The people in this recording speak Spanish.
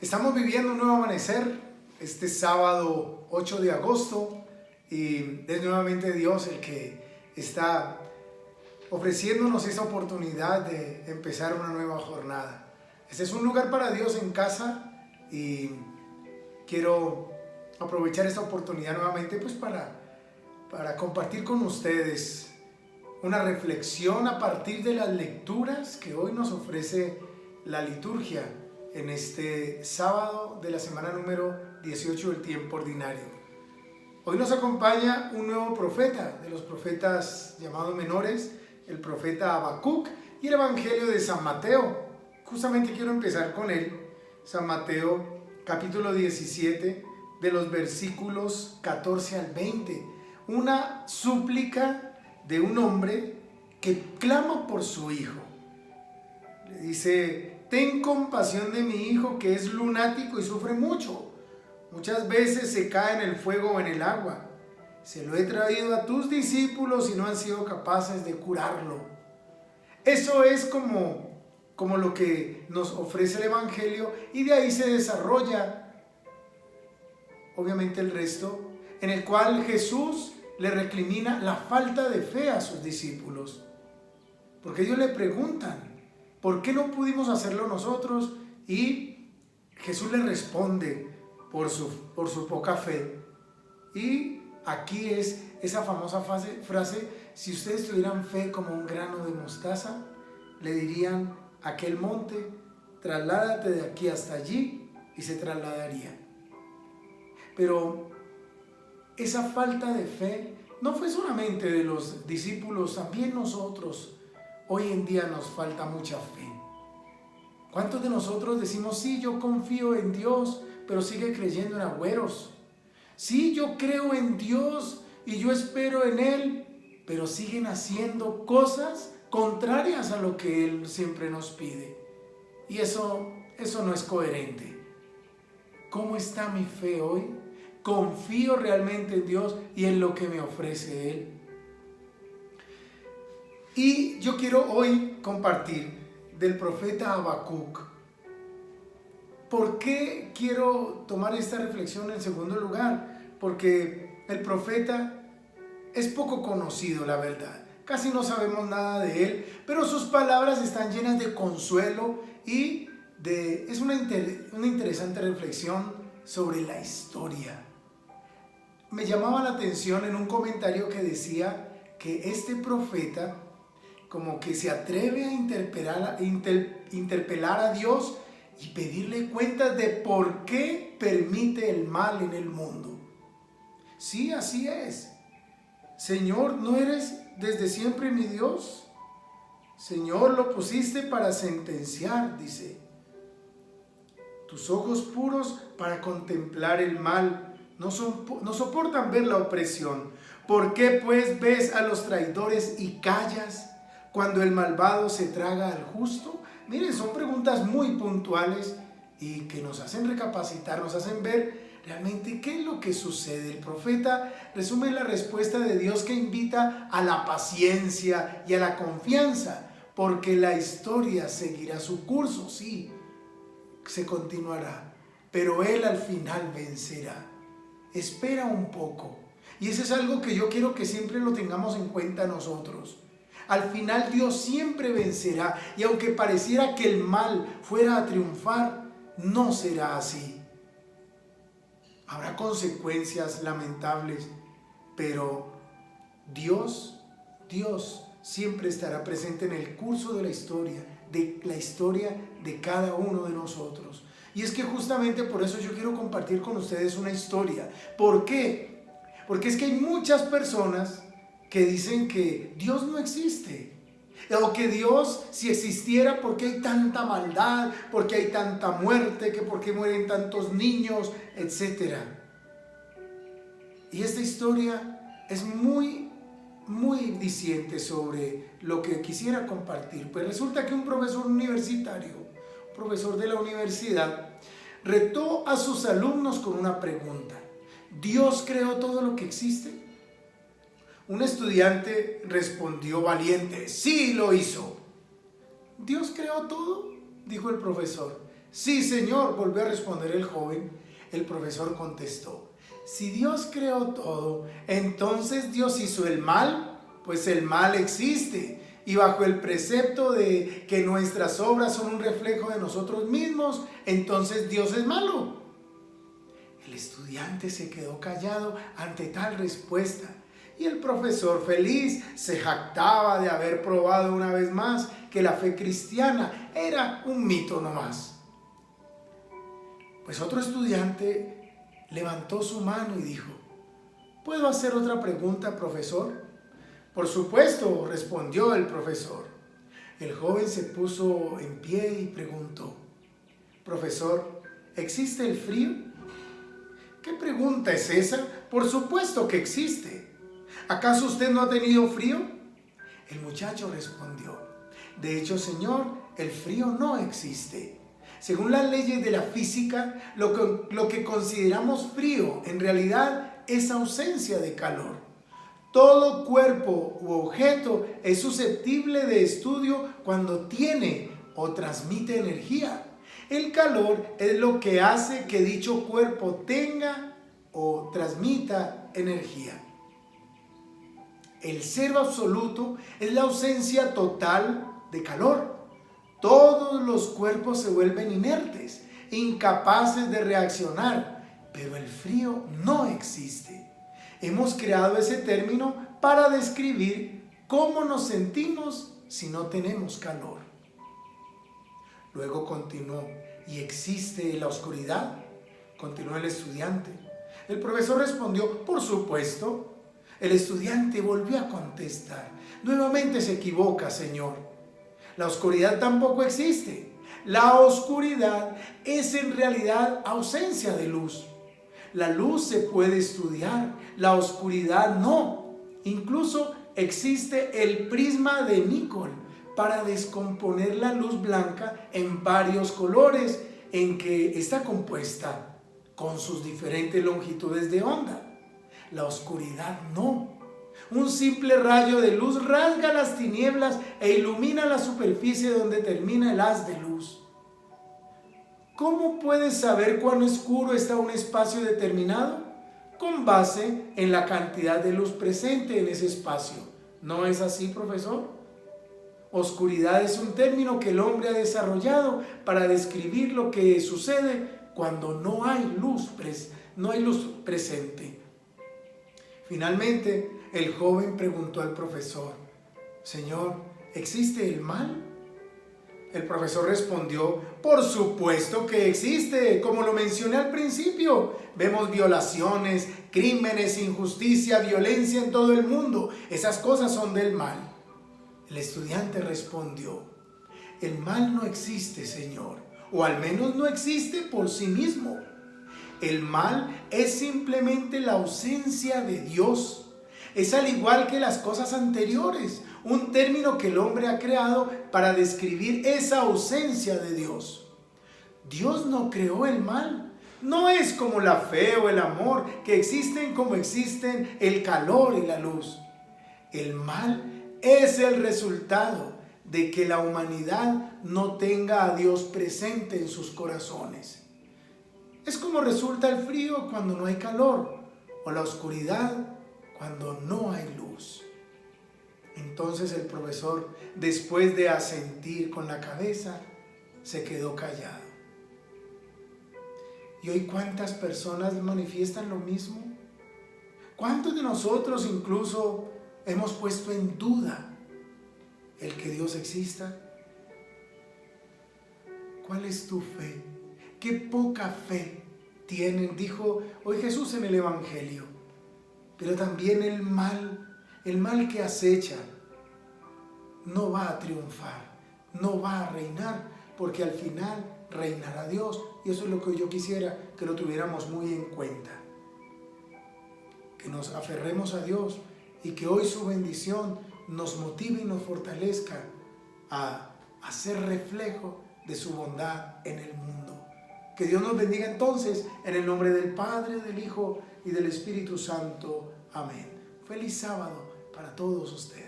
Estamos viviendo un nuevo amanecer este sábado 8 de agosto y es nuevamente Dios el que está ofreciéndonos esta oportunidad de empezar una nueva jornada. Este es un lugar para Dios en casa y quiero aprovechar esta oportunidad nuevamente pues para compartir con ustedes una reflexión a partir de las lecturas que hoy nos ofrece la liturgia en este sábado de la semana número 18 del tiempo ordinario. Hoy nos acompaña un nuevo profeta, de los profetas llamados menores, el profeta Habacuc y el Evangelio de San Mateo. Justamente quiero empezar con él, San Mateo capítulo 17, de los versículos 14 al 20. Una súplica de un hombre que clama por su hijo. Le dice: ten compasión de mi hijo que es lunático y sufre mucho. Muchas veces se cae en el fuego o en el agua. Se lo he traído a tus discípulos y no han sido capaces de curarlo. Eso es como lo que nos ofrece el Evangelio, y de ahí se desarrolla obviamente el resto, en el cual Jesús le recrimina la falta de fe a sus discípulos. Porque ellos le preguntan: ¿por qué no pudimos hacerlo nosotros? Y Jesús le responde por su poca fe. Y aquí es esa famosa frase: si ustedes tuvieran fe como un grano de mostaza, le dirían a aquel monte: trasládate de aquí hasta allí, y se trasladaría. Pero esa falta de fe no fue solamente de los discípulos, también nosotros. Hoy en día nos falta mucha fe. ¿Cuántos de nosotros decimos: sí, yo confío en Dios, pero sigue creyendo en agüeros? Sí, yo creo en Dios y yo espero en Él, pero siguen haciendo cosas contrarias a lo que Él siempre nos pide. Y eso no es coherente. ¿Cómo está mi fe hoy? ¿Confío realmente en Dios y en lo que me ofrece Él? Y yo quiero hoy compartir del profeta Habacuc. ¿Por qué quiero tomar esta reflexión en segundo lugar? Porque el profeta es poco conocido, la verdad. Casi no sabemos nada de él, pero sus palabras están llenas de consuelo y es una interesante reflexión sobre la historia. Me llamaba la atención en un comentario que decía que este profeta como que se atreve a interpelar a Dios y pedirle cuentas de por qué permite el mal en el mundo. Sí, así es. Señor, ¿no eres desde siempre mi Dios? Señor, lo pusiste para sentenciar, dice. Tus ojos puros para contemplar el mal no soportan ver la opresión. ¿Por qué pues ves a los traidores y callas cuando el malvado se traga al justo? Miren, son preguntas muy puntuales y que nos hacen recapacitar, nos hacen ver realmente qué es lo que sucede. El profeta resume la respuesta de Dios que invita a la paciencia y a la confianza, porque la historia seguirá su curso, sí, se continuará, pero Él al final vencerá. Espera un poco. Y eso es algo que yo quiero que siempre lo tengamos en cuenta nosotros. Al final Dios siempre vencerá, y aunque pareciera que el mal fuera a triunfar, no será así. Habrá consecuencias lamentables, pero Dios siempre estará presente en el curso de la historia de cada uno de nosotros. Y es que justamente por eso yo quiero compartir con ustedes una historia. ¿Por qué? Porque es que hay muchas personas que dicen que Dios no existe, o que Dios, si existiera, ¿por qué hay tanta maldad? ¿Por qué hay tanta muerte? ¿Por qué mueren tantos niños? Etcétera. Y esta historia es muy diciente sobre lo que quisiera compartir. Pues resulta que un profesor universitario, profesor de la universidad, retó a sus alumnos con una pregunta: ¿Dios creó todo lo que existe? Un estudiante respondió valiente: sí, lo hizo. ¿Dios creó todo?, dijo el profesor. Sí, Señor, volvió a responder el joven. El profesor contestó: si Dios creó todo, entonces Dios hizo el mal, pues el mal existe. Y bajo el precepto de que nuestras obras son un reflejo de nosotros mismos, entonces Dios es malo. El estudiante se quedó callado ante tal respuesta, y el profesor, feliz, se jactaba de haber probado una vez más que la fe cristiana era un mito nomás. Pues otro estudiante levantó su mano y dijo: ¿puedo hacer otra pregunta, profesor? Por supuesto, respondió el profesor. El joven se puso en pie y preguntó: profesor, ¿existe el frío? ¿Qué pregunta es esa? Por supuesto que existe. ¿Acaso usted no ha tenido frío? El muchacho respondió: de hecho, señor, el frío no existe. Según las leyes de la física, lo que consideramos frío en realidad es ausencia de calor. Todo cuerpo u objeto es susceptible de estudio cuando tiene o transmite energía. El calor es lo que hace que dicho cuerpo tenga o transmita energía. El cero absoluto es la ausencia total de calor. Todos los cuerpos se vuelven inertes, incapaces de reaccionar, pero el frío no existe. Hemos creado ese término para describir cómo nos sentimos si no tenemos calor. Luego continuó: ¿y existe la oscuridad? Continuó el estudiante. El profesor respondió: por supuesto. El estudiante volvió a contestar: nuevamente se equivoca, señor. La oscuridad tampoco existe. La oscuridad es en realidad ausencia de luz. La luz se puede estudiar, la oscuridad no. Incluso existe el prisma de Nicholl para descomponer la luz blanca en varios colores en que está compuesta con sus diferentes longitudes de onda. La oscuridad no. Un simple rayo de luz rasga las tinieblas e ilumina la superficie donde termina el haz de luz. ¿Cómo puedes saber cuán oscuro está un espacio determinado? Con base en la cantidad de luz presente en ese espacio. ¿No es así, profesor? Oscuridad es un término que el hombre ha desarrollado para describir lo que sucede cuando no hay luz presente. Finalmente, el joven preguntó al profesor: señor, ¿existe el mal? El profesor respondió: por supuesto que existe, como lo mencioné al principio. Vemos violaciones, crímenes, injusticia, violencia en todo el mundo. Esas cosas son del mal. El estudiante respondió: el mal no existe, señor, o al menos no existe por sí mismo. El mal es simplemente la ausencia de Dios. Es al igual que las cosas anteriores, un término que el hombre ha creado para describir esa ausencia de Dios. Dios no creó el mal. No es como la fe o el amor, que existen como existen el calor y la luz. El mal es el resultado de que la humanidad no tenga a Dios presente en sus corazones. Es como resulta el frío cuando no hay calor, o la oscuridad cuando no hay luz. Entonces el profesor, después de asentir con la cabeza, se quedó callado. ¿Y hoy cuántas personas manifiestan lo mismo? ¿Cuántos de nosotros incluso hemos puesto en duda el que Dios exista? ¿Cuál es tu fe? ¡Qué poca fe tienen! Dijo hoy Jesús en el Evangelio. Pero también el mal que acecha, no va a triunfar, no va a reinar, porque al final reinará Dios. Y eso es lo que yo quisiera que lo tuviéramos muy en cuenta. Que nos aferremos a Dios y que hoy su bendición nos motive y nos fortalezca a hacer reflejo de su bondad en el mundo. Que Dios nos bendiga entonces, en el nombre del Padre, del Hijo y del Espíritu Santo. Amén. Feliz sábado para todos ustedes.